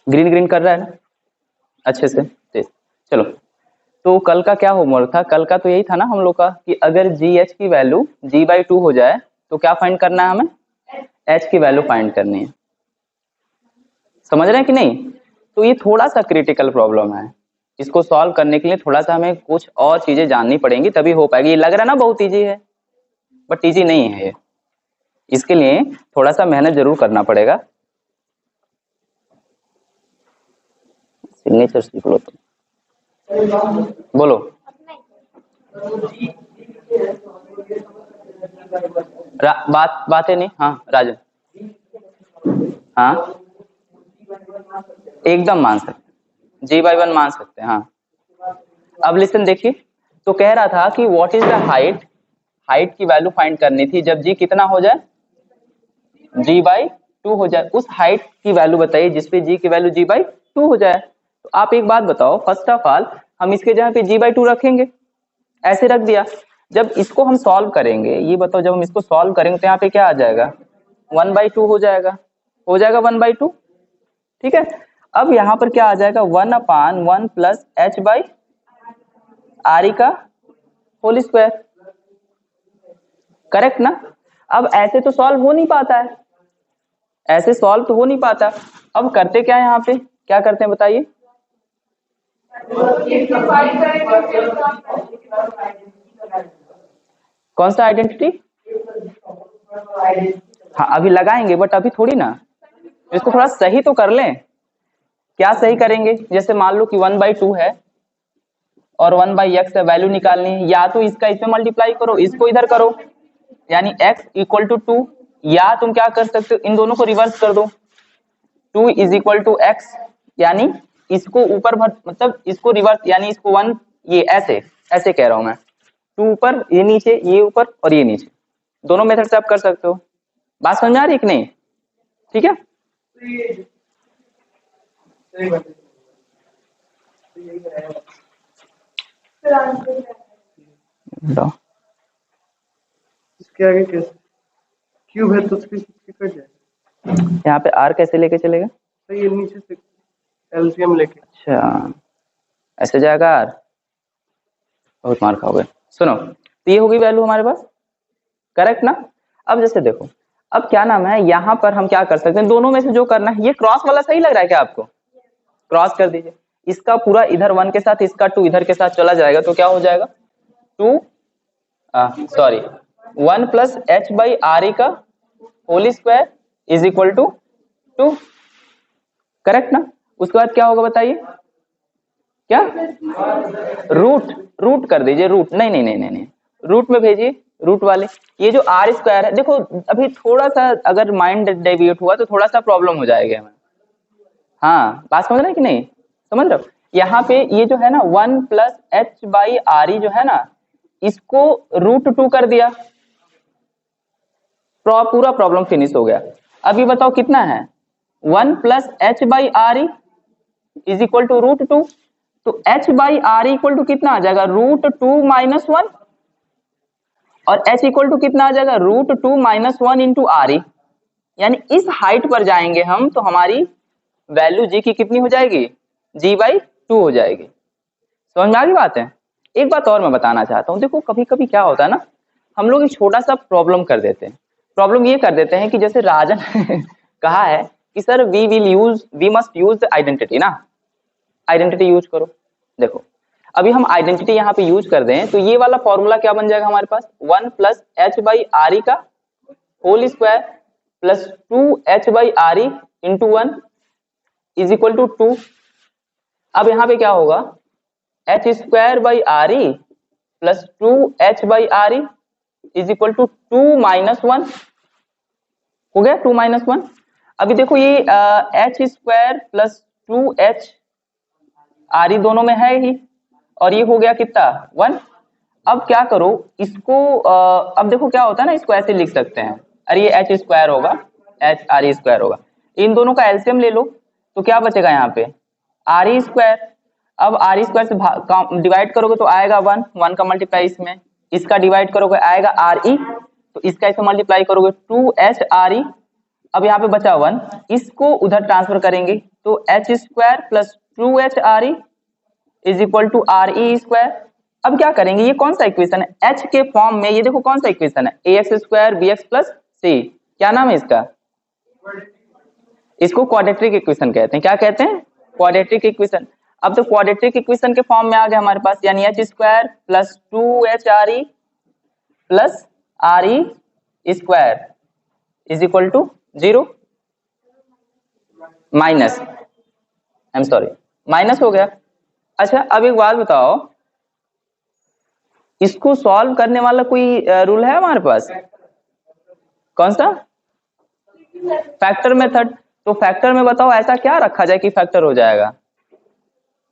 Green green कर रहा है ना अच्छे से? चलो, तो कल का क्या होमवर्क था? कल का तो यही था ना हम लोग का कि अगर जी एच की वैल्यू g/2 हो जाए तो क्या फाइंड करना है हमें? h की वैल्यू फाइंड करनी है। समझ रहे हैं कि नहीं? तो ये थोड़ा सा क्रिटिकल प्रॉब्लम है, इसको सॉल्व करने के लिए थोड़ा सा हमें कुछ और चीजें जाननी पड़ेंगी तभी हो पाएगी। ये लग रहा है ना बहुत इजी है, बट इजी नहीं है ये, इसके लिए थोड़ा सा मेहनत जरूर करना पड़ेगा। सिग्नेचर सीख लो तुम, बोलो। बातें नहीं, हाँ राजन, हाँ एकदम मान सकते, g/1 मान सकते हैं, हाँ। अब लिसन देखिए, तो कह रहा था कि what is the height, height की वैल्यू फाइंड करनी थी जब g कितना हो जाए, g/2 हो जाए। उस हाइट की वैल्यू बताइए जिसपे g की वैल्यू g/2 हो जाए। तो आप एक बात बताओ, फर्स्ट ऑफ ऑल हम इसके जगह पे g/2 रखेंगे, ऐसे रख दिया। जब इसको हम सॉल्व करेंगे, ये बताओ जब हम इसको सॉल्व करेंगे तो यहाँ पे क्या आ जाएगा? 1/2 हो जाएगा, हो जाएगा 1/2, ठीक है। अब यहाँ पर क्या आ जाएगा? 1/1 प्लस h/r का होल स्क्वायर, करेक्ट ना? अब ऐसे तो सॉल्व हो नहीं पाता है, ऐसे सॉल्व तो हो नहीं पाता। अब करते क्या है यहाँ पे, क्या करते हैं बताइए? कौन सा आइडेंटिटी? हाँ अभी लगाएंगे, बट अभी थोड़ी ना, इसको थोड़ा सही तो कर लें। क्या सही करेंगे? जैसे मान लो कि 1/2 है और 1/x है, वैल्यू निकालनी है, या तो इसका इसमें मल्टीप्लाई करो, इसको इधर करो, यानी x इक्वल टू 2, या तुम क्या कर सकते हो, इन दोनों को रिवर्स कर दो, 2 इज इक्वल टू x, यानी इसको ऊपर भर, मतलब इसको रिवर्स, यानी इसको 1, ये ऐसे ऐसे कह रहा हूं मैं, 2 ऊपर ये नीचे, ये ऊपर और ये नीचे, दोनों मेथड से आप कर सकते हो। बात समझ आ रही है कि नहीं? ठीक है, इसके आगे कैसे क्यूब है तो उसकी कट जाए, यहाँ पे r कैसे लेके चलेगा? तो ये नीचे से एलसीएम लेके, अच्छा ऐसे जाएगा r, बहुत मार खाओगे। सुनो, तो ये होगी वैल्यू हमारे पास, करेक्ट ना? अब जैसे देखो, अब क्या नाम है, यहाँ पर हम क्या कर सकते हैं, दोनों में से जो करना है, ये क्रॉस वाला सही लग रहा है क्या आपको? क्रॉस कर दीजिए, इसका पूरा इधर 1 के साथ, इसका 2 इधर के साथ चला जाएगा, तो क्या हो जाएगा? 2 सॉरी 1 प्लस h/r का whole square is equal to 2, correct ना? उसके बाद क्या होगा बताइए? क्या रूट कर दीजिए, रूट, नहीं नहीं नहीं नहीं नहीं, रूट में भेजिए, रूट वाले। ये जो आर स्क्वायर है, देखो अभी थोड़ा सा अगर माइंड डेविएट हुआ तो थोड़ा सा प्रॉब्लम हो जाएगा हमें। हाँ बात समझ रहे हैं कि नहीं? समझ रहे हो? यहाँ पे ये जो है ना 1 प्लस h/r जो है ना, इसको √2 कर दिया, पूरा प्रॉब्लम फिनिश हो गया। अभी बताओ कितना है? 1 plus h/r is equal to √2, तो h/r इक्वल टू कितना आ जाएगा? √2 माइनस 1, और h इक्वल टू कितना आ जाएगा? √2 माइनस 1 इंटू r, यानी इस हाइट पर जाएंगे हम तो हमारी वैल्यू g की कितनी हो जाएगी? g/2 हो जाएगी। समझ में आ गई बात है? एक बात और मैं बताना चाहता हूँ, देखो कभी कभी क्या होता है ना, हम लोग एक छोटा सा प्रॉब्लम कर देते हैं। प्रॉब्लम ये कर देते हैं कि जैसे राजन कहा है कि sir we must use the identity ना, आइडेंटिटी यूज करो। देखो अभी हम आइडेंटिटी यहाँ पे यूज कर दें तो ये वाला फॉर्मूला क्या बन जाएगा हमारे पास? 1 प्लस h/r का whole square plus 2h/r into 1 is equal to 2। अब यहाँ पे क्या होगा? h² plus 2h/r is equal to 2 minus 1, हो गया 2 माइनस 1। अभी देखो ये h² प्लस 2h/r दोनों में है ही, और ये हो गया कितना? 1। अब क्या करो इसको, अब देखो क्या होता है ना, इसको ऐसे लिख सकते हैं, अरे ये h² होगा, h/r² होगा, इन दोनों का एलसीएम ले लो, तो क्या बचेगा यहाँ पे? r²। अब r² से डिवाइड करोगे तो आएगा 1, 1 का मल्टीप्लाई इसमें, इसका डिवाइड करोगे आएगा re, तो इसका इसमें मल्टीप्लाई करोगे 2h/r, अब यहाँ पे बचा 1, इसको उधर ट्रांसफर करेंगे तो H square plus 2h R E is equal to R E square. अब क्या करेंगे, ये कौन सा इक्वेशन है, h के फॉर्म में, ये देखो कौन सा इक्वेशन है, a x square b x plus c, क्या नाम है इसका, इसको क्वाड्रेटिक इक्वेशन कहते हैं। क्या कहते हैं, क्वाड्रेटिक इक्वेशन। अब तो क्वाड्रेटिक इक्वेशन के फॉर्म में आ गया हमारे पास, यानी H square plus 2h R E plus R E square is equal to 0 minus, I am sorry, minus हो गया। अच्छा अब एक बात बताओ, इसको सॉल्व करने वाला कोई रूल है हमारे पास, कौन सा, फैक्टर मेथड। तो फैक्टर में बताओ ऐसा क्या रखा जाए कि फैक्टर हो जाएगा,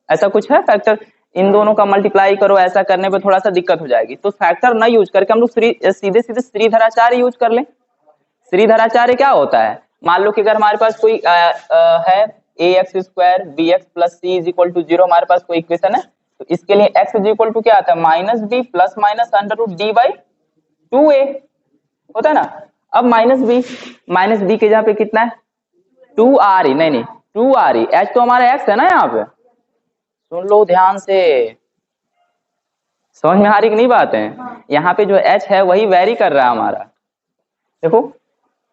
ऐसा कुछ है फैक्टर, इन दोनों का मल्टीप्लाई करो, ऐसा करने पे थोड़ा सा दिक्कत हो जाएगी, तो फैक्टर ना यूज करके हम लोग सीधे सीधे श्रीधराचार्य यूज कर लें। श्रीधराचार्य क्या होता है, मान लो कि अगर हमारे पास कोई है a x square b x plus c is equal to 0, हमारे पास कोई इक्वेशन है, तो इसके लिए x इज इक्वल टू क्या आता है, minus B plus minus under root D by 2a होता है ना। अब माइनस बी के जहाँ पे कितना है 2 आर ई, नहीं 2 आर ई, एच तो हमारा x है ना, यहाँ पे सुन लो ध्यान से, समझ में आ रही कि नहीं बात है, यहाँ पे जो h है वही वेरी कर रहा है हमारा, देखो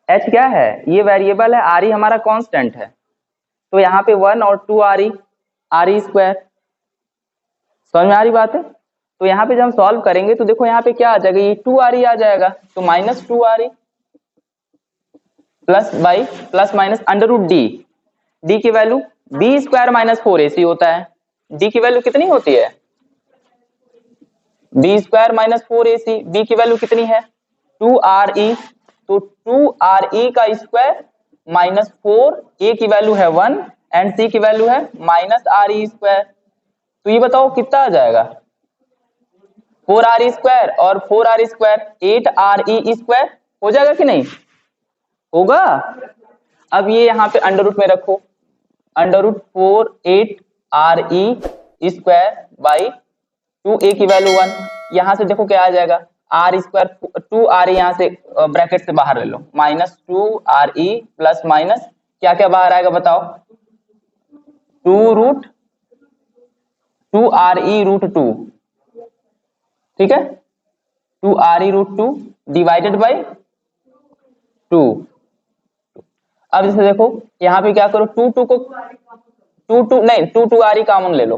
h क्या है, ये वेरिएबल है, आर ई हमारा कांस्टेंट है, तो यहाँ पे 1 और 2 आर ई स्क्वायर, समझ में आ रही बात है। तो यहाँ पे जब हम सॉल्व करेंगे तो देखो यहाँ पे क्या आ जाएगा, ये 2 आर ई आ जाएगा, तो minus 2 R E plus by plus minus under root d की value b square minus 4ac होता है, डी की वैल्यू कितनी होती है, b square minus 4ac, b की वैल्यू कितनी है 2 आर ई, तो 2 आर ई का स्क्वायर माइनस 4, ए की वैल्यू है 1 एंड सी की वैल्यू है माइनस आर ई स्क्वायर, तो ये बताओ कितना आ जाएगा, 4 आर ई स्क्वायर और 4 आर स्क्वायर 8 आर ई स्क्वायर हो जाएगा कि नहीं होगा। अब ये यहाँ पे अंडर रूट में रखो, under root 4 8 R E square by 2 A की वैल्यू 1, यहाँ से देखो क्या आ जाएगा, आर स्क्वायर 2 आर ई, यहाँ से ब्रैकेट से बाहर ले लो, minus 2 R E plus minus क्या क्या बाहर आएगा बताओ, 2 आर ई रूट 2, ठीक है, 2 are E root 2 divided by 2। अब जैसे देखो यहाँ पे क्या करो, 2 को 2 आर ई कॉमन ले लो,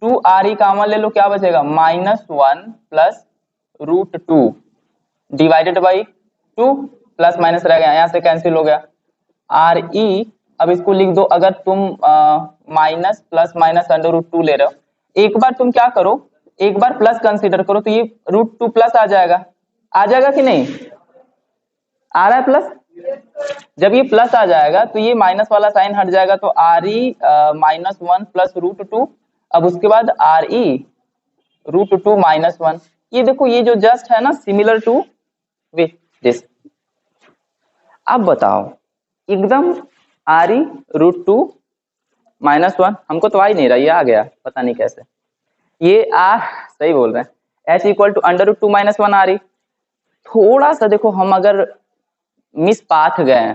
2 आर ई कॉमन ले लो, क्या बचेगा minus 1 plus root 2 divided by 2, plus minus रह गया, यहाँ से कैंसिल हो गया, आर ई, अब इसको लिख दो, अगर तुम minus plus minus under root 2 ले रहे हो, एक बार तुम क्या करो, एक बार प्लस कंसीडर करो, तो ये रूट 2 प्लस आ जाएगा कि नहीं, आ रहा है प्लस, जब ये प्लस आ जाएगा तो ये माइनस वाला साइन हट जाएगा, तो R E minus 1 plus root 2, अब उसके बाद आर ई रूट 2 माइनस 1, ये देखो ये जो जस्ट है ना सिमिलर टू विथ दिस। अब बताओ एकदम आर ई रूट 2 माइनस 1, हमको तो आ ही नहीं रहा, ये आ गया पता नहीं कैसे, ये सही बोल रहे हैं, h equal to under root 2 minus 1 R E. थोड़ा सा देखो हम अगर मिस पाथ गए,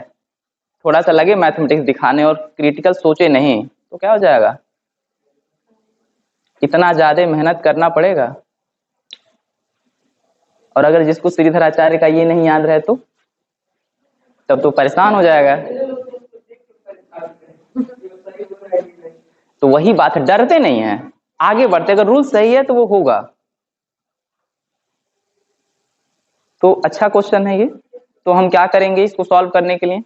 थोड़ा सा लगे मैथमेटिक्स दिखाने और क्रिटिकल सोचे नहीं, तो क्या हो जाएगा, इतना ज्यादा मेहनत करना पड़ेगा, और अगर जिसको श्रीधराचार्य का ये नहीं याद रहे तो तब तो परेशान हो जाएगा। तो वही बात है, डरते नहीं है, आगे बढ़ते, अगर रूल सही है तो वो होगा। तो अच्छा क्वेश्चन है ये, तो हम क्या करेंगे इसको सॉल्व करने के लिए,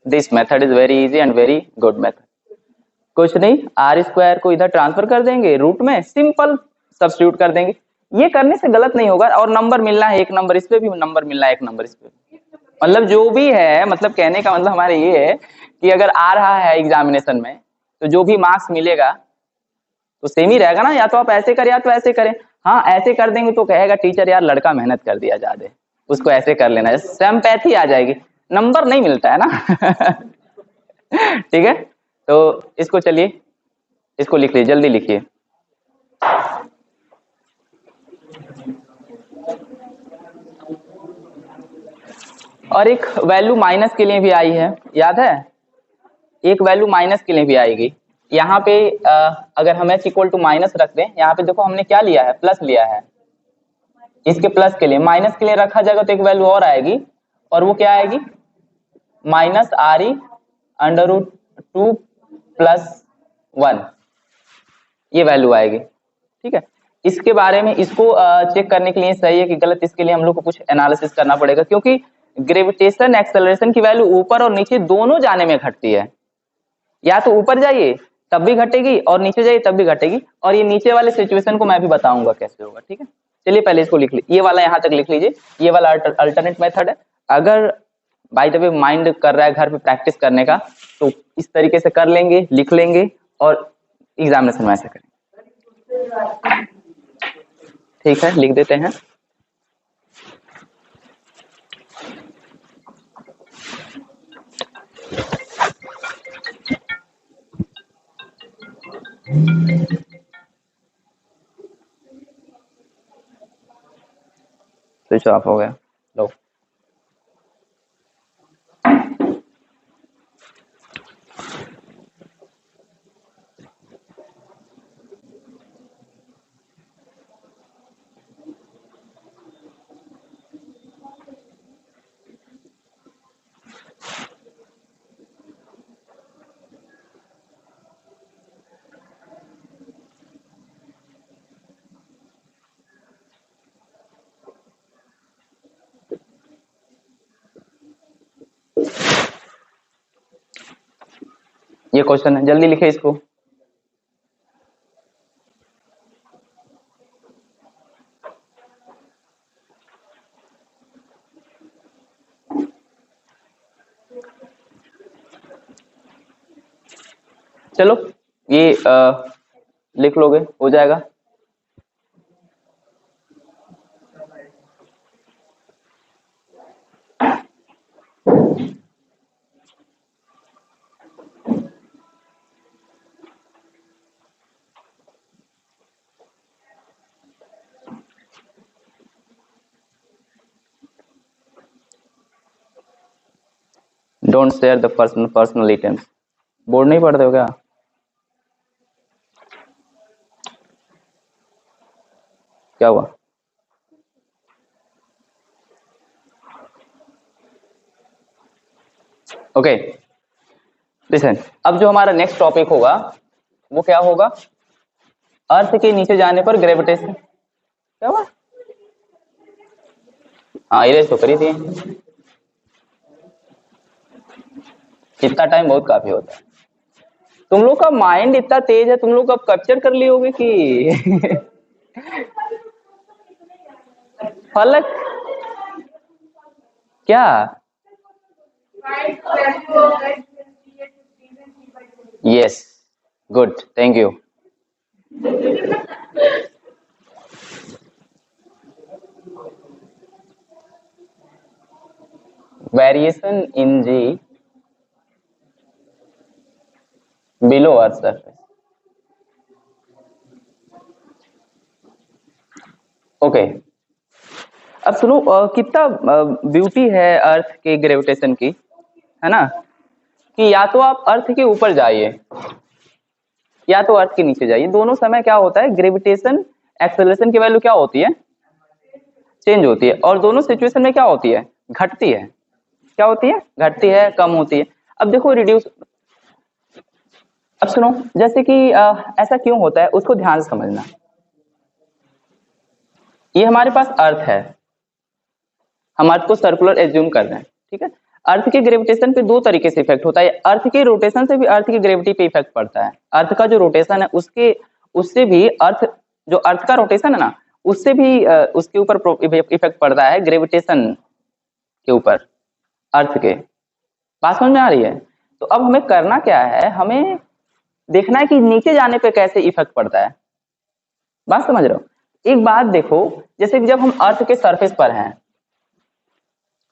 this method is very easy and very good method, कुछ नहीं, आर स्क्वायर को इधर ट्रांसफर कर देंगे, रूट में सिंपल सब्स्टिट्यूट कर देंगे, ये करने से गलत नहीं होगा, और नंबर मिलना है, एक नंबर इस पे भी नंबर मिलना है, एक नंबर इस पे, मतलब जो भी है, मतलब कहने का मतलब हमारे ये है कि अगर आ रहा है एग्जामिनेशन में तो जो भी मार्क्स मिलेगा तो सेम ही रहेगा ना, या तो आप ऐसे करें या तो ऐसे करें, हाँ ऐसे कर देंगे तो कहेगा टीचर यार लड़का मेहनत कर दिया ज्यादा, उसको ऐसे कर लेना, सिंपैथी आ जाएगी, नंबर नहीं मिलता है ना। ठीक है, तो इसको चलिए, इसको लिख लीजिए, जल्दी लिखिए, और एक वैल्यू माइनस के लिए भी आई है, याद है, एक वैल्यू माइनस के लिए भी आएगी। यहाँ पे अगर हम h इक्वल टू माइनस रख दें, यहाँ पे देखो हमने क्या लिया है, प्लस लिया है, इसके प्लस के लिए माइनस के लिए रखा जाएगा तो एक वैल्यू और आएगी, और वो क्या आएगी, minus R E under root 2 plus 1, ये वैल्यू आएगी। ठीक है, इसके बारे में, इसको चेक करने के लिए सही है कि गलत, इसके लिए हम लोग को कुछ एनालिसिस करना पड़ेगा, क्योंकि ग्रेविटेशन एक्सेलरेशन की वैल्यू ऊपर और नीचे दोनों जाने में घटती है। या तो ऊपर जाइए तब भी घटेगी और नीचे जाइए तब भी घटेगी, और ये नीचे वाले सिचुएशन को मैं भी बताऊंगा कैसे होगा। ठीक है, चलिए पहले इसको लिख लीजिए, ये वाला यहाँ तक लिख लीजिए, ये वाला अल्टरनेट मेथड है। अगर बाय द वे माइंड कर रहा है घर पे प्रैक्टिस करने का, तो इस तरीके से कर लेंगे, लिख लेंगे और एग्जामिनेशन में ऐसे करेंगे। ठीक है, लिख देते हैं। स्विच ऑफ हो गया, लो। ये क्वेश्चन है, जल्दी लिखे इसको। चलो ये लिख लोगे, हो जाएगा। Don't share the personal details. Board नहीं पढ़ते हो क्या? क्या हुआ? ओके लिसन, अब जो हमारा नेक्स्ट टॉपिक होगा वो क्या होगा, अर्थ के नीचे जाने पर ग्रेविटेशन। क्या हुआ? हाँ इरेज तो करी थी, इतना टाइम बहुत काफी होता है। तुम लोग का माइंड इतना तेज है, तुम लोग अब कैप्चर कर लिए होगे कि फलक क्या? Yes good, thank you. Variation in g below earth surface. Okay, अब सुनो, कितना ब्यूटी है अर्थ के ग्रेविटेशन की, है ना, कि या तो आप अर्थ के ऊपर जाइए या तो अर्थ के नीचे जाइए, दोनों समय क्या होता है, ग्रेविटेशन एक्सेलरेशन की वैल्यू क्या होती है, चेंज होती है, और दोनों सिचुएशन में क्या होती है, घटती है। क्या होती है, घटती है, कम होती है। अब देखो रिड्यूस, अब सुनो, जैसे कि ऐसा क्यों होता है उसको ध्यान से समझना। ये हमारे पास अर्थ है, हम अर्थ को सर्कुलर एज्यूम कर रहे हैं, ठीक है। अर्थ के ग्रेविटेशन पे दो तरीके से इफेक्ट होता है, अर्थ के रोटेशन से भी अर्थ की ग्रेविटी पे इफेक्ट पड़ता है। अर्थ का जो रोटेशन है उससे भी अर्थ, जो अर्थ का रोटेशन है ना, उससे भी उसके ऊपर इफेक्ट पड़ता है, ग्रेविटेशन के ऊपर अर्थ के। बात समझ में आ रही है? तो अब हमें करना क्या है, हमें देखना है कि नीचे जाने पे कैसे इफेक्ट पड़ता है। बात समझ रहे हो? एक बात देखो, जैसे कि जब हम अर्थ के सरफेस पर हैं,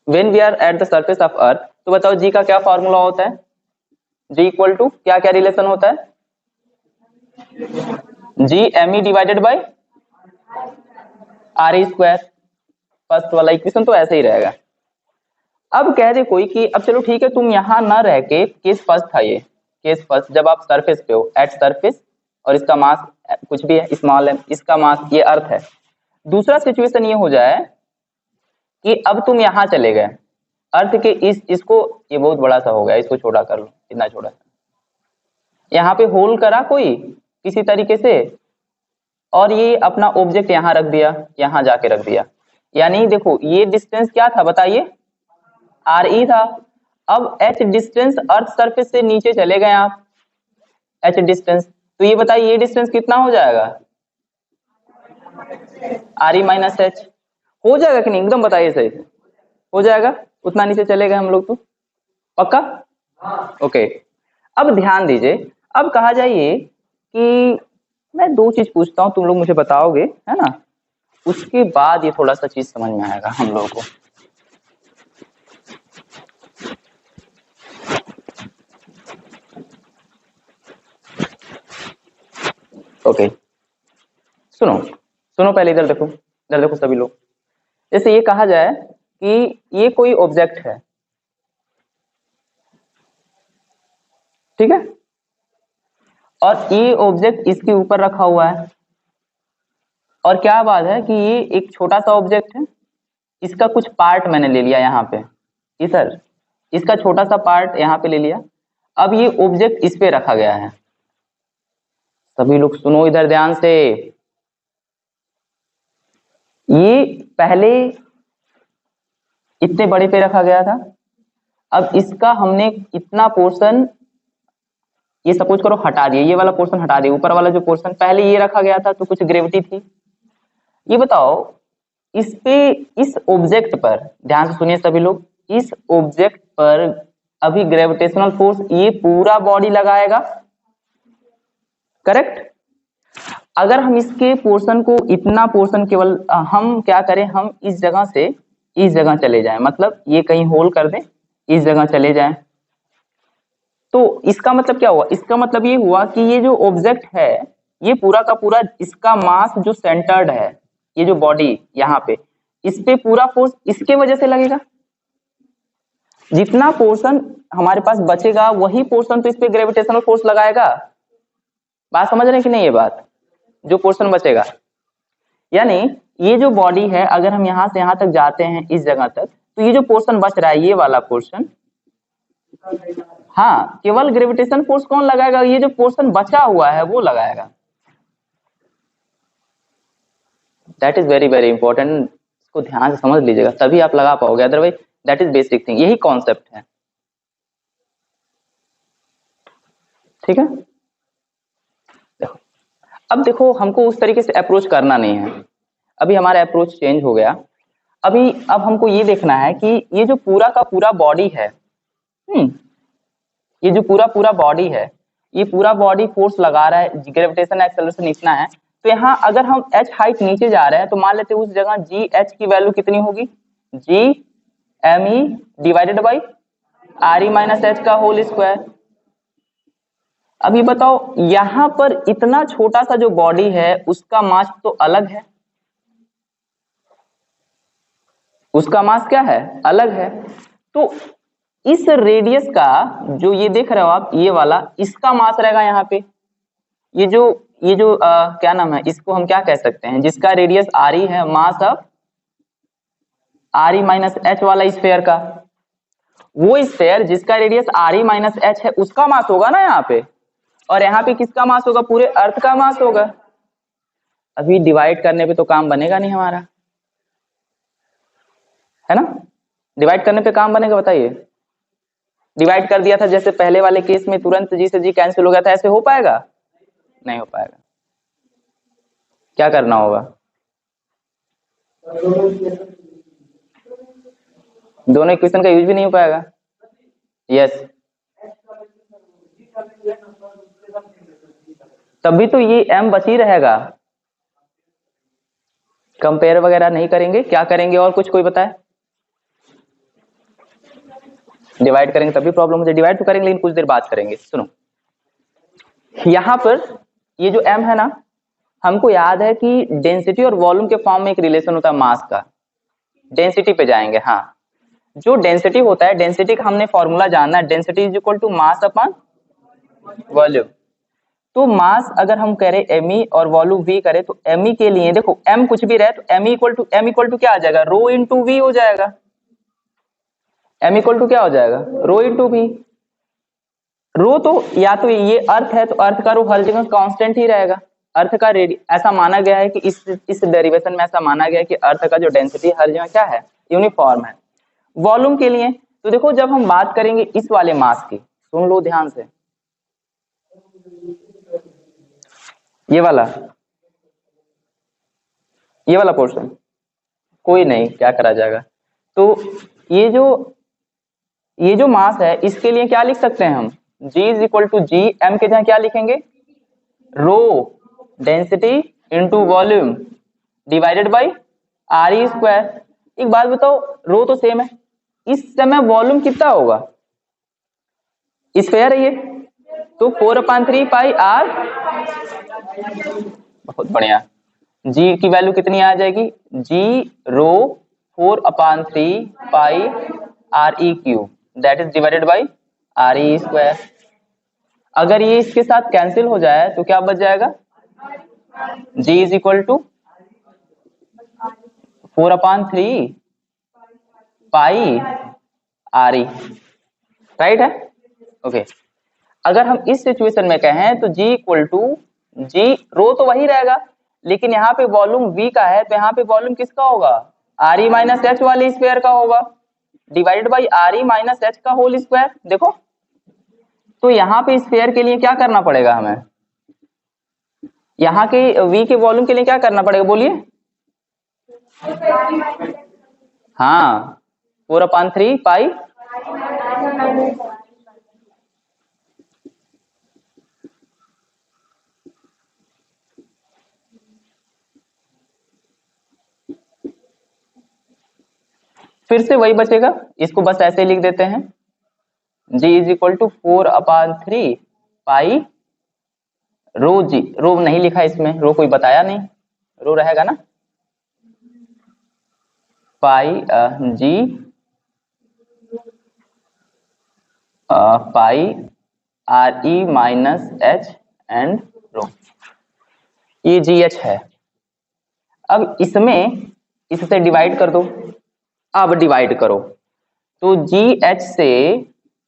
when we are at the surface of earth, तो बताओ जी का क्या फॉर्मूला होता है, जी इक्वल टू क्या क्या रिलेशन होता है, G M E divided by R E square. First वाला इक्वेशन तो ऐसे ही रहेगा। अब कह दे कोई कि अब चलो ठीक है, तुम यहां न रह के, केस फर्स्ट था ये, केस फर्स्ट, जब आप सरफेस पे हो, एट सरफेस, और इसका मास कुछ भी है, स्मॉल है, इसका मास ये अर्थ है। दूसरा सिचुएशन ये हो जाए कि अब तुम यहां चले गए, अर्थ के इसको, ये बहुत बड़ा सा हो गया, इसको छोटा कर लो, इतना छोटा सा, यहाँ पे होल करा कोई किसी तरीके से, और ये अपना ऑब्जेक्ट यहाँ रख दिया, यहाँ जाके रख दिया, यानी देखो ये डिस्टेंस क्या था बताइए, आर ई था। अब एच डिस्टेंस अर्थ सरफेस से नीचे चले गए आप, एच डिस्टेंस, तो ये बताइए ये डिस्टेंस कितना हो जाएगा, आर ई माइनस एच, हो जाएगा कि नहीं, एकदम बताइए सही से, हो जाएगा, उतना नीचे चले गए हम लोग तो, पक्का, ओके। अब ध्यान दीजिए, अब कहा जाइए कि मैं दो चीज पूछता हूं, तुम लोग मुझे बताओगे, है ना, उसके बाद ये थोड़ा सा चीज समझ में आएगा हम लोगों को। ओके, सुनो सुनो, पहले इधर देखो, इधर देखो सभी लोग। जैसे ये कहा जाए कि ये कोई ऑब्जेक्ट है, ठीक है, और ये ऑब्जेक्ट इसके ऊपर रखा हुआ है, और क्या बात है कि ये एक छोटा सा ऑब्जेक्ट है, इसका कुछ पार्ट मैंने ले लिया यहाँ पे, इधर इसका छोटा सा पार्ट यहाँ पे ले लिया, अब ये ऑब्जेक्ट इस पे रखा गया है। सभी लोग सुनो इधर ध्यान से, ये पहले इतने बड़े पे रखा गया था, अब इसका हमने इतना पोर्शन, ये सपोज करो हटा दिया, ये वाला पोर्शन हटा दिया, ऊपर वाला जो पोर्शन पहले ये रखा गया था तो कुछ ग्रेविटी थी। ये बताओ इस पे, इस ऑब्जेक्ट पर ध्यान से सुनिए सभी लोग, इस ऑब्जेक्ट पर अभी ग्रेविटेशनल फोर्स ये पूरा बॉडी लगाएगा, करेक्ट। अगर हम इसके पोर्शन को, इतना पोर्शन केवल हम क्या करें, हम इस जगह से इस जगह चले जाएं, मतलब ये कहीं होल कर दें, इस जगह चले जाएं, तो इसका मतलब क्या हुआ, इसका मतलब ये हुआ कि ये जो ऑब्जेक्ट है, ये पूरा का पूरा, इसका मास जो सेंटर्ड है, ये जो बॉडी यहाँ पे, इस पे पूरा फोर्स इसके वजह से लगेगा। जितना पोर्शन हमारे पास बचेगा वही पोर्शन तो इस पे ग्रेविटेशनल फोर्स लगाएगा। बात समझ रहे हैं कि नहीं, ये बात, जो पोर्शन बचेगा, यानी ये जो बॉडी है, अगर हम यहाँ से यहाँ तक जाते हैं इस जगह तक, तो ये जो पोर्शन बच रहा है, ये वाला पोर्शन, हाँ, केवल ग्रेविटेशन फोर्स कौन लगाएगा, ये जो पोर्शन बचा हुआ है वो लगाएगा। That is very very important, इसको ध्यान से समझ लीजिएगा तभी आप लगा पाओगे, otherwise that is basic thing, यही कॉन्सेप्ट है, ठीक है। देखो, अब देखो हमको उस तरीके से अप्रोच करना नहीं है, अभी हमारा अप्रोच चेंज हो गया। अभी अब हमको ये देखना है कि ये जो पूरा का पूरा बॉडी है, ये जो पूरा पूरा बॉडी है, ये पूरा बॉडी फोर्स लगा रहा है, ग्रेविटेशन एक्सेलरेशन इतना है, तो यहाँ अगर हम h हाइट नीचे जा रहे हैं तो मान लेते हैं उस जगह जी एच की वैल्यू कितनी होगी, G M E divided by R E minus H का होल स्क्वायर। अब ये बताओ यहाँ पर इतना छोटा सा जो बॉडी है उसका मास तो अलग है, उसका मास क्या है, अलग है, तो इस रेडियस का जो ये देख रहे हो आप, ये वाला, इसका मास रहेगा यहाँ पे, ये जो क्या नाम है, इसको हम क्या कह सकते हैं, जिसका रेडियस आर ई है, mass of R E minus H वाला स्फेयर का, वो स्फेयर जिसका radius R E minus H है उसका मास होगा ना यहाँ पे, और यहाँ पे किसका मास होगा, पूरे अर्थ का मास होगा। अभी डिवाइड करने पे तो काम बनेगा नहीं हमारा, है ना, डिवाइड करने पे काम बनेगा बताइए, डिवाइड कर दिया था जैसे पहले वाले केस में तुरंत जी से जी कैंसिल हो गया था, ऐसे हो पाएगा, नहीं हो पाएगा, क्या करना होगा, दोनों इक्वेशन का यूज भी नहीं हो पाएगा, यस, तभी तो ये m बच ही रहेगा, कंपेयर वगैरह नहीं करेंगे, क्या करेंगे और कुछ कोई बताए, डिवाइड करेंगे तभी प्रॉब्लम हो जाए, डिवाइड तो करेंगे लेकिन कुछ देर बाद करेंगे। सुनो यहाँ पर ये जो m है ना, हमको याद है कि डेंसिटी और वॉल्यूम के फॉर्म में एक रिलेशन होता है मास का, डेंसिटी पे जाएंगे, हाँ, जो डेंसिटी होता है, डेंसिटी का हमने फॉर्मूला जानना है, density is equal to mass upon volume. तो मास अगर हम करें एमई और वॉल्यूम वी करें तो एमई के लिए देखो एम कुछ भी रहे तो एम इक्वल टू क्या आ जाएगा, रो इंटू वी हो जाएगा। एम इक्वल टू क्या हो जाएगा, रो इंटू वी। रो तो या तो ये अर्थ है तो अर्थ का रो हर जगह कांस्टेंट ही रहेगा। अर्थ का ऐसा माना गया है कि इस डेरिवेशन में ऐसा माना गया है कि अर्थ का जो डेंसिटी हर जगह क्या है, यूनिफॉर्म है। वॉल्यूम के लिए तो देखो जब हम बात करेंगे इस वाले मास की, सुन लो ध्यान से, ये वाला पोर्शन कोई नहीं, क्या करा जाएगा। तो ये जो मास है इसके लिए क्या लिख सकते हैं हम, G is equal to G, M के जगह क्या लिखेंगे, rho density into volume divided by R E square. एक बात बताओ, रो तो सेम है, इस समय वॉल्यूम कितना होगा, स्क्वायर है ये, तो 4/3 पाई आर। बहुत बढ़िया, जी की वैल्यू कितनी आ जाएगी, g rho 4/3 pi are e q that is divided by R E square. अगर ये इसके साथ कैंसिल हो जाए तो क्या बच जाएगा, G is equal to 4/3 pi are E, right है, ओके। अगर हम इस सिचुएशन में कहें तो G equal to G, rho तो वही रहेगा लेकिन यहाँ पे वॉल्यूम V का है तो यहाँ पे वॉल्यूम किसका होगा, आर ई माइनस एच वाले स्क्वायर का होगा, divided by R E minus H का होल स्क्वायर। देखो तो यहाँ पे स्क्वायर के लिए क्या करना पड़ेगा हमें, यहाँ के V के वॉल्यूम के लिए क्या करना पड़ेगा बोलिए, हाँ 4/3 पाई, फिर से वही बचेगा, इसको बस ऐसे लिख देते हैं, G इज इक्वल टू 4/3 पाई रो, जी रो नहीं लिखा इसमें, रो कोई बताया नहीं, रो रहेगा ना, pi g pi R E minus h and rho, ये जी एच है। अब इसमें इससे डिवाइड कर दो, अब डिवाइड करो तो जी एच से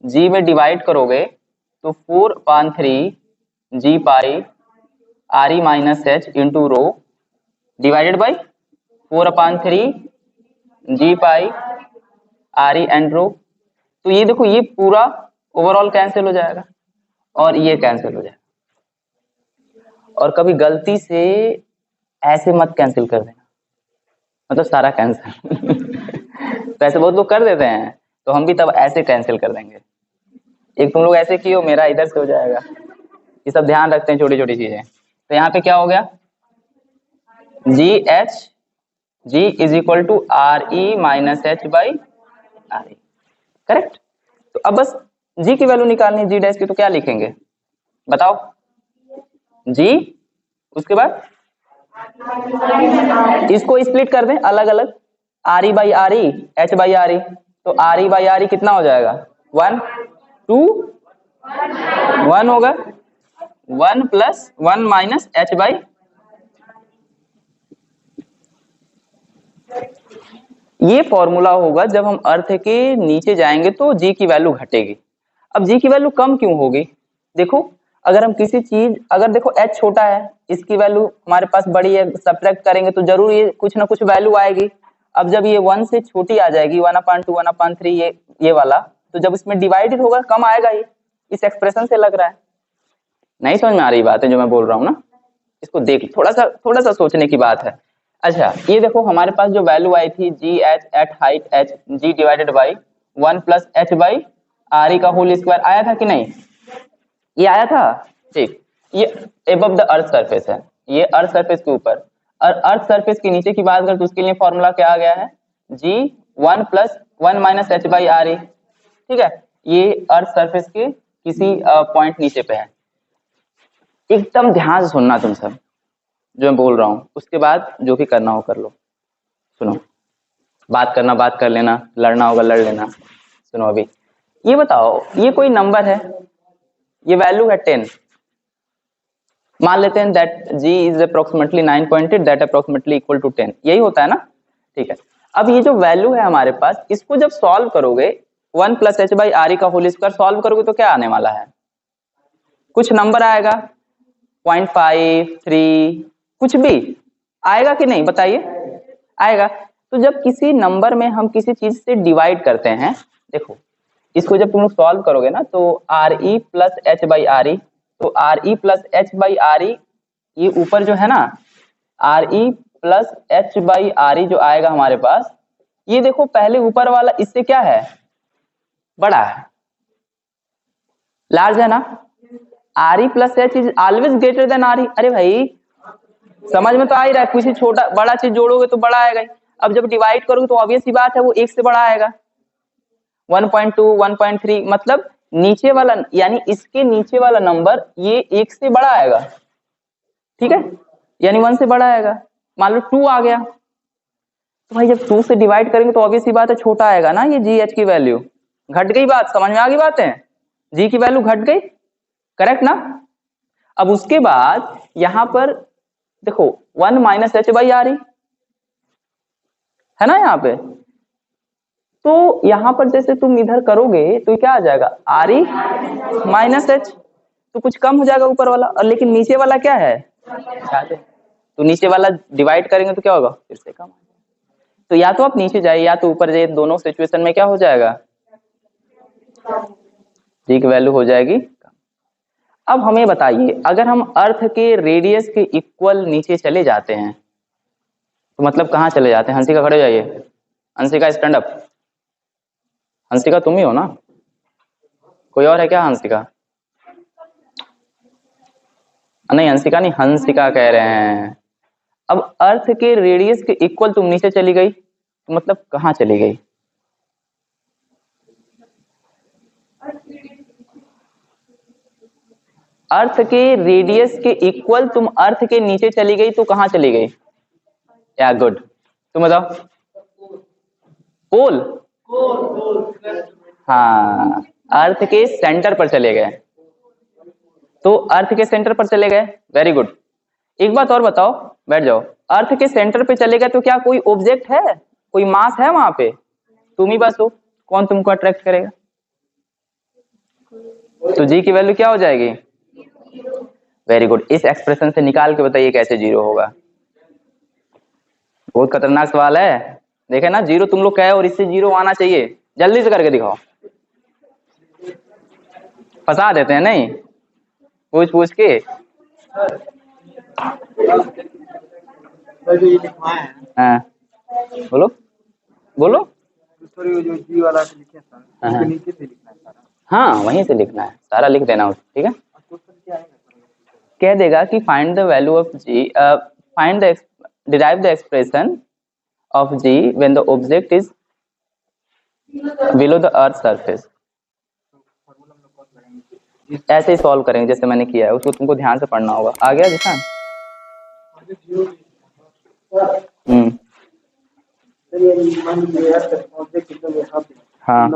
जी में डिवाइड करोगे तो 4/3 g pi R E minus h into rho divided by 4/3 g pi are e and rho. तो ये देखो ये पूरा ओवरऑल कैंसिल हो जाएगा और ये कैंसिल हो जाएगा। और कभी गलती से ऐसे मत कैंसिल कर देना, मतलब सारा कैंसिल तो ऐसे बहुत लोग कर देते हैं तो हम भी तब ऐसे कैंसिल कर देंगे। एक तुम लोग ऐसे किए हो, मेरा इधर से हो जाएगा। ये सब ध्यान रखते हैं छोटी छोटी चीजें। तो यहाँ पे क्या हो गया, G H G is equal to R E minus H by are E, correct. तो अब बस जी की वैल्यू निकालनी, जी डैश की, तो क्या लिखेंगे बताओ, जी उसके बाद इसको स्प्लिट कर दें अलग अलग, r E by are e, h by are e, तो R E by are e कितना हो जाएगा 1 2 1 होगा, 1 प्लस 1 माइनस एच बाई, ये फॉर्मूला होगा जब हम अर्थ के नीचे जाएंगे तो जी की वैल्यू घटेगी। अब जी की वैल्यू कम क्यों होगी, देखो अगर हम किसी चीज, अगर देखो एच छोटा है, इसकी वैल्यू हमारे पास बड़ी है, सब्ट्रैक्ट करेंगे तो जरूर ये कुछ ना कुछ वैल्यू आएगी। अब जब ये 1 से छोटी आ जाएगी 1/2 1/3 ये वाला, तो जब इसमें डिवाइडेड होगा कम आएगा, ये इस एक्सप्रेशन से लग रहा है। नहीं समझ में आ रही बात है जो मैं बोल रहा हूँ ना, इसको देख, थोड़ा सा सोचने की बात है। अच्छा ये देखो हमारे पास जो वैल्यू आई थी G H at height H G divided by 1 plus H by are E का होल स्क्वायर आया था कि नहीं, ये आया था, ठीक। ये एबव द अर्थ सरफेस है, ये अर्थ सरफेस के ऊपर, और अर्थ सरफेस के नीचे की बात करें तो उसके लिए फॉर्मूला क्या आ गया है, जी 1 plus 1 minus H by R E, ठीक है। ये अर्थ सरफेस के किसी पॉइंट नीचे पे है। एकदम ध्यान से सुनना तुम सब जो मैं बोल रहा हूँ, उसके बाद जो भी करना हो कर लो। सुनो, बात करना बात कर लेना, लड़ना होगा लड़ लेना। सुनो अभी ये बताओ, ये कोई नंबर है, ये वैल्यू है 10, मान लेते हैं that g is approximately 9.8 that approximately equal to 10, यही होता है ना, ठीक है। अब ये जो वैल्यू है हमारे पास, इसको जब सॉल्व करोगे 1 plus H by are E का होल स्क्वायर सॉल्व करोगे तो क्या आने वाला है, कुछ नंबर आएगा 0.5 3 कुछ भी आएगा कि नहीं बताइए, आएगा। तो जब किसी नंबर में हम किसी चीज से डिवाइड करते हैं, देखो इसको जब तुम लोग सॉल्व करोगे ना, तो R E plus H by are e, तो R E plus H by are e, ये ऊपर जो है ना r E plus H by are e जो आएगा हमारे पास, ये देखो पहले ऊपर वाला इससे क्या है, बड़ा है, लार्ज है ना। R E plus H is always greater than R E. अरे भाई समझ में तो आ ही रहा है, किसी छोटा बड़ा चीज जोड़ोगे तो बड़ा आएगा ही। अब जब डिवाइड करोगे तो ऑब्वियस ही बात है वो एक से बड़ा आएगा, 1.2 1.3, मतलब नीचे वाला यानी इसके नीचे वाला नंबर ये एक से बड़ा आएगा, ठीक है, यानी 1 से बड़ा आएगा। मान लो 2 आ गया, तो भाई जब 2 से डिवाइड करेंगे तो ऑब्वियस ही बात है छोटा आएगा ना, ये जी एच की वैल्यू घट गई, बात समझ में आ गई, बात है जी की वैल्यू घट गई, करेक्ट ना। अब उसके बाद यहां पर देखो 1 minus H by R E है ना यहाँ पे, तो यहां पर जैसे तुम इधर करोगे तो क्या आ जाएगा, आर ई माइनस एच, तो कुछ कम हो जाएगा ऊपर वाला, और लेकिन नीचे वाला क्या है, तो नीचे वाला डिवाइड करेंगे तो क्या होगा, फिर से कम। तो या तो आप नीचे जाइए या तो ऊपर जाइए, दोनों सिचुएशन में क्या हो जाएगा, जी की वैल्यू हो जाएगी। अब हमें बताइए, अगर हम अर्थ के रेडियस के इक्वल नीचे चले जाते हैं तो मतलब कहाँ चले जाते हैं, हंसिका खड़े हो जाइए, हंसिका स्टैंड अप, हंसिका तुम ही हो ना, कोई और है क्या हंसिका, नहीं हंसिका नहीं, हंसिका कह रहे हैं। अब अर्थ के रेडियस के इक्वल तुम नीचे चली गई तो मतलब कहाँ चली गई, अर्थ के रेडियस के इक्वल तुम अर्थ के नीचे चली गई तो कहाँ चली गई, या गुड, तुम बताओ, पोल, हाँ अर्थ के सेंटर पर चले गए, तो अर्थ के सेंटर पर चले गए, वेरी गुड। एक बात और बताओ, बैठ जाओ, अर्थ के सेंटर पे चले गए तो क्या कोई ऑब्जेक्ट है, कोई मास है वहां पे, तुम ही बस हो, कौन तुमको अट्रैक्ट करेगा, तो जी की वैल्यू क्या हो जाएगी, वेरी गुड। इस एक्सप्रेशन से निकाल के बताइए कैसे जीरो होगा, बहुत खतरनाक सवाल है, देखे ना जीरो तुम लोग कहे और इससे जीरो आना चाहिए, जल्दी से करके दिखाओ, फंसा देते हैं नहीं, पूछ पूछ के। हाँ बोलो बोलो, जो जी वाला लिखे था नीचे से लिखना है सारा, हाँ वहीं से लिखना है, सारा लिख देना उस, ठीक है। कह देगा कि find the value of G, find the derive the expression of G when the object is below the earth surface, ऐसे ही सॉल्व करेंगे जैसे मैंने किया है, उसको तुमको ध्यान से पढ़ना होगा। आ गया जिसान, हाँ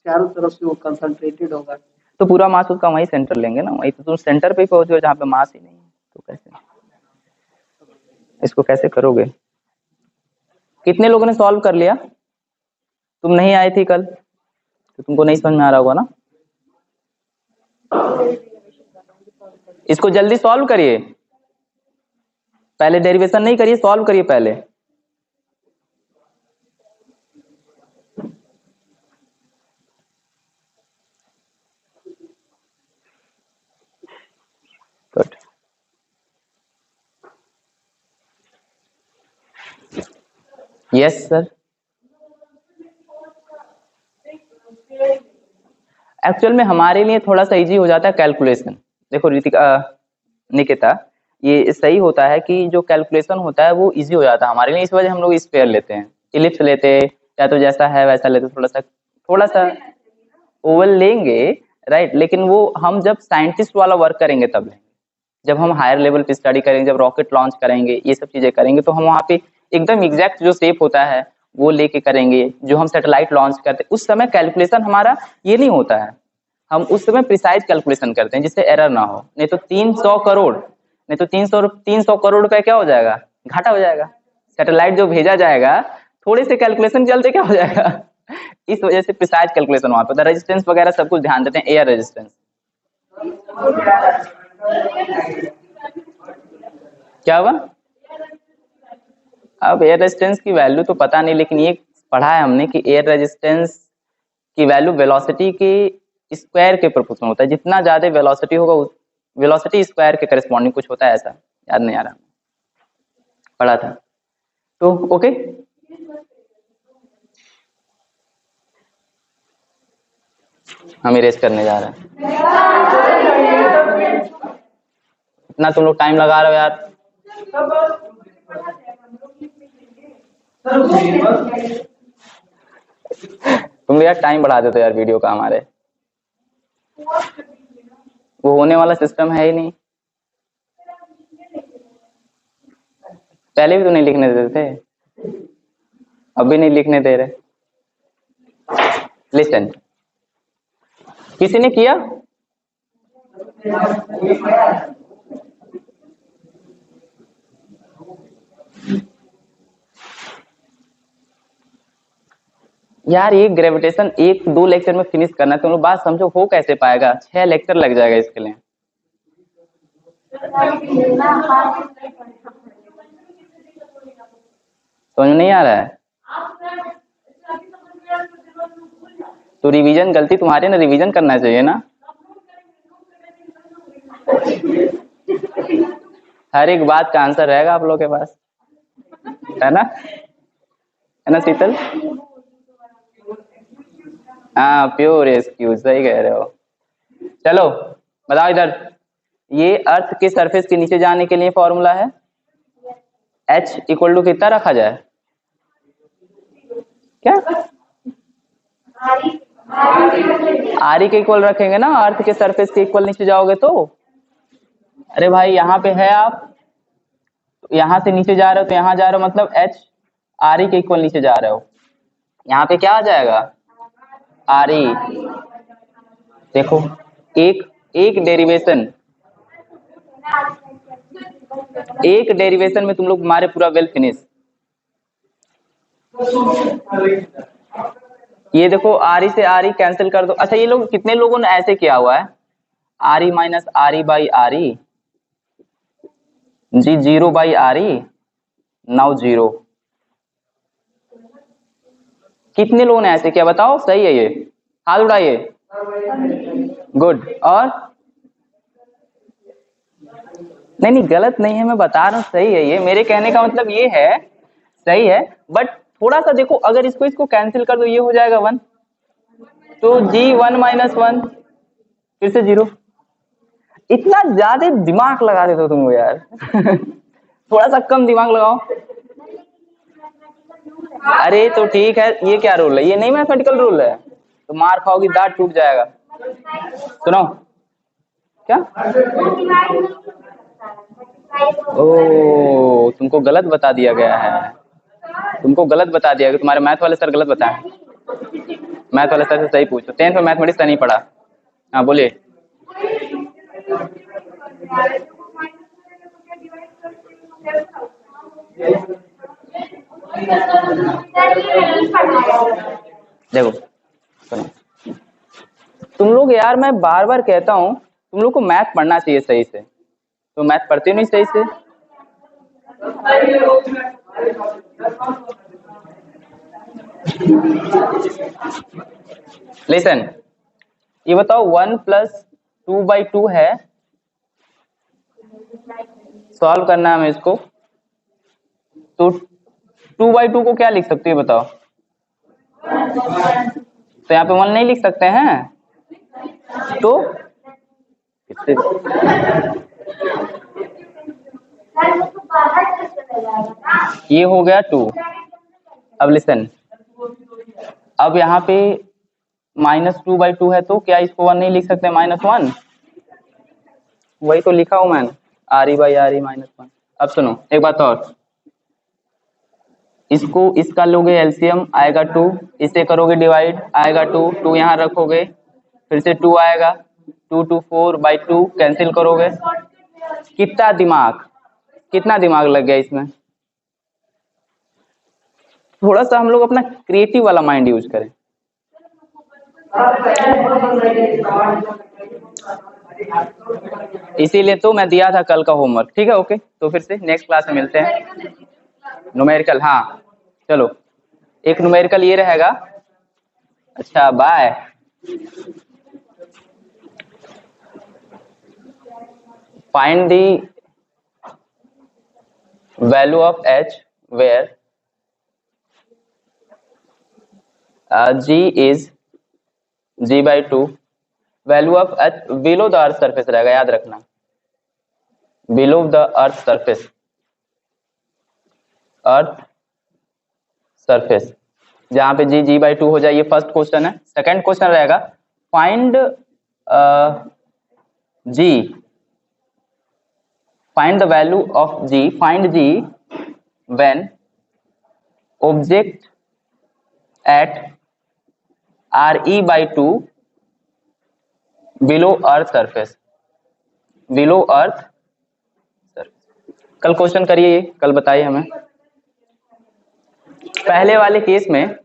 चारों तरफ से वो कंसंट्रेटेड होगा, तो पूरा मास उसका वही सेंटर लेंगे ना, वही तो तुम सेंटर पे ही पहुंचे जहाँ पे मास ही नहीं है, तो कैसे, इसको कैसे करोगे। कितने लोगों ने सॉल्व कर लिया, तुम नहीं आई थी कल तो तुमको नहीं समझ में आ रहा होगा ना, इसको जल्दी सॉल्व करिए, पहले डेरिवेशन नहीं करिए, सॉल्व करिए पहले। Good, yes sir. एक्चुअल में हमारे लिए थोड़ा सा इजी हो जाता है कैलकुलेशन, देखो रितिका निकिता, ये सही होता है कि जो कैलकुलेशन होता है वो इजी हो जाता है हमारे लिए, इस वजह हम लोग स्क्वायर लेते हैं, इलिप्स लेते या तो जैसा है वैसा लेते, थोड़ा सा ओवल लेंगे, राइट, लेकिन वो हम जब साइंटिस्ट वाला वर्क करेंगे तब लेंगे, जब हम हायर लेवल पे स्टडी करेंगे, जब रॉकेट लॉन्च करेंगे, ये सब चीजें करेंगे, तो हम वहाँ पे एकदम एग्जैक्ट जो शेप होता है वो लेके करेंगे, जो हम सैटेलाइट लॉन्च करते हैं उस समय कैलकुलेशन हमारा ये नहीं होता है, हम उस समय प्रिसाइज कैलकुलेशन करते हैं जिससे एरर ना हो। नहीं तो 300 करोड़, नहीं तो 300 करोड़ रुपए क्या हो जाएगा, घाटा हो जाएगा। सैटेलाइट जो भेजा जाएगा थोड़े से कैलकुलेशन चलते क्या हो जाएगा इस वजह से प्रिसाइज कैलकुलेशन वहां पे, रेजिस्टेंस वगैरह सब कुछ ध्यान देते हैं, एयर रेजिस्टेंस। क्या हुआ? अब एयर रेजिस्टेंस की वैल्यू तो पता नहीं, लेकिन ये पढ़ा है हमने कि एयर रेजिस्टेंस की वैल्यू वेलोसिटी के स्क्वायर के प्रोपोर्शनल होता है, जितना ज्यादा वेलोसिटी होगा वेलोसिटी स्क्वायर के करस्पॉन्डिंग कुछ होता है, ऐसा याद नहीं आ रहा, पढ़ा था। तो ओके, हम इरेज करने जा रहे हैं। इतना तुम लोग टाइम लगा रहे हो यार। तुम यार टाइम बढ़ा देते हो यार वीडियो का हमारे, वो होने वाला सिस्टम है ही नहीं। पहले भी तो नहीं लिखने देते थे, अब भी नहीं लिखने दे रहे। लिसन, किसी ने किया? यार ये ग्रेविटेशन 1-2 लेक्चर में फिनिश करना है, तुम लोग बात समझो, हो कैसे पाएगा, 6 लेक्चर लग जाएगा इसके लिए। समझ नहीं आ रहा है तो रिवीजन, गलती तुम्हारी ना, रिवीजन करना चाहिए ना। हर एक बात का आंसर रहेगा आप लोगों के पास, है ना, है ना शीतल? हाँ प्योर एक्सक्यूज, सही कह रहे हो। चलो बताओ इधर, ये अर्थ के सरफेस के नीचे जाने के लिए फॉर्मूला है h इक्वल टू कितना रखा जाए, क्या आर के इक्वल रखेंगे ना, अर्थ के सरफेस के इक्वल नीचे जाओगे तो। अरे भाई यहाँ पे है, आप यहाँ से नीचे जा रहे हो तो यहाँ जा रहे हो, मतलब h आर के इक्वल नीचे जा रहे हो, यहाँ पे क्या आ जाएगा आर ई। देखो एक एक डेरिवेशन में तुम लोग मारे पूरा वेल फिनिश। ये देखो आर ई से आर ई कैंसिल कर दो। अच्छा ये लोग कितने लोगों ने ऐसे किया हुआ है, R E minus R E by are E G, 0 by are E, now 0। कितने लोगों ने ऐसे किया बताओ, सही है ये, हाथ उठाइए। गुड। और नहीं गलत नहीं है, मैं बता रहा हूँ सही है ये, मेरे कहने का मतलब ये है सही है, बट थोड़ा सा देखो, अगर इसको कैंसिल कर दो ये हो जाएगा 1, तो जी 1 माइनस 1 फिर से 0। इतना ज्यादा दिमाग लगा देते हो तुम यार थोड़ा सा कम दिमाग लगाओ। अरे तो ठीक है, ये क्या रूल है, ये नहीं मैथमेटिकल रूल है, तो मार खाओगी, दांत टूट जाएगा। सुनो क्या, ओ तुमको गलत बता दिया गया है, तुमको गलत बता दिया गया, तुम्हारे मैथ वाले सर गलत बताए, मैथ वाले सर से सही पूछो, 10th में मैथमेटिक्स का नहीं पढ़ा। हाँ बोलिए। देखो सुनो, तुम लोग यार, मैं बार बार कहता हूँ तुम लोग को मैथ पढ़ना चाहिए सही से, तो मैथ पढ़ते नहीं सही से। लिसन, ये बताओ 1 प्लस 2/2 है, सॉल्व करना है हमें इसको, तो 2/2 को क्या लिख सकते हो बताओ, तो यहाँ पे 1 नहीं लिख सकते हैं, तो ये हो गया 2। अब लिसन, अब यहाँ पे -2/2 है, तो क्या इसको 1 नहीं लिख सकते, -1, वही तो लिखा हूं मैंने, R E by R E -1। अब सुनो एक बात और, इसको इसका लोगे एलसीएम आएगा 2, इसे करोगे डिवाइड आएगा 2, 2 यहाँ रखोगे फिर से 2 आएगा, 2 2 4/2 कैंसिल करोगे। कितना दिमाग लग गया इसमें। थोड़ा सा हम लोग अपना क्रिएटिव वाला माइंड यूज करें। इसीलिए तो मैं दिया था कल का होमवर्क। ठीक है, ओके, तो फिर से नेक्स्ट क्लास में मिलते हैं। न्यूमेरिकल, हाँ चलो, एक न्यूमेरिकल ये रहेगा। अच्छा bye. Find the value of h where g is g/2, value of h below the earth surface रहेगा, याद रखना, बिलो द अर्थ सरफेस, जहां पे g/2 हो जाए। ये फर्स्ट क्वेश्चन है। सेकंड क्वेश्चन रहेगा find find the value of g, find g when object at re/2 below earth surface, कल क्वेश्चन करिए, कल बताइए हमें। पहले वाले केस में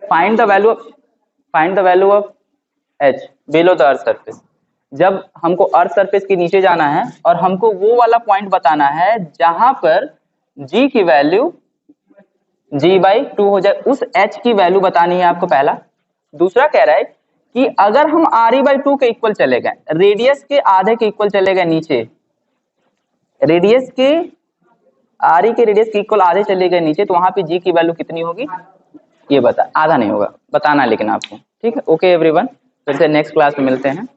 find the value of h below the earth surface, जब हमको अर्थ सरफेस के नीचे जाना है और हमको वो वाला पॉइंट बताना है जहां पर g की वैल्यू g/2 हो जाए, उस h की वैल्यू बतानी है आपको पहला। दूसरा कह रहा है कि अगर हम re/2 के इक्वल चले गए, रेडियस के आधे के इक्वल चले गए नीचे, रेडियस के इक्वल आधे चले गए नीचे, तो वहां पे g की वैल्यू कितनी होगी ये बता, आधा नहीं होगा बताना लेकिन आपको। ठीक है, ओके एवरीवन, फिर से नेक्स्ट क्लास में मिलते हैं।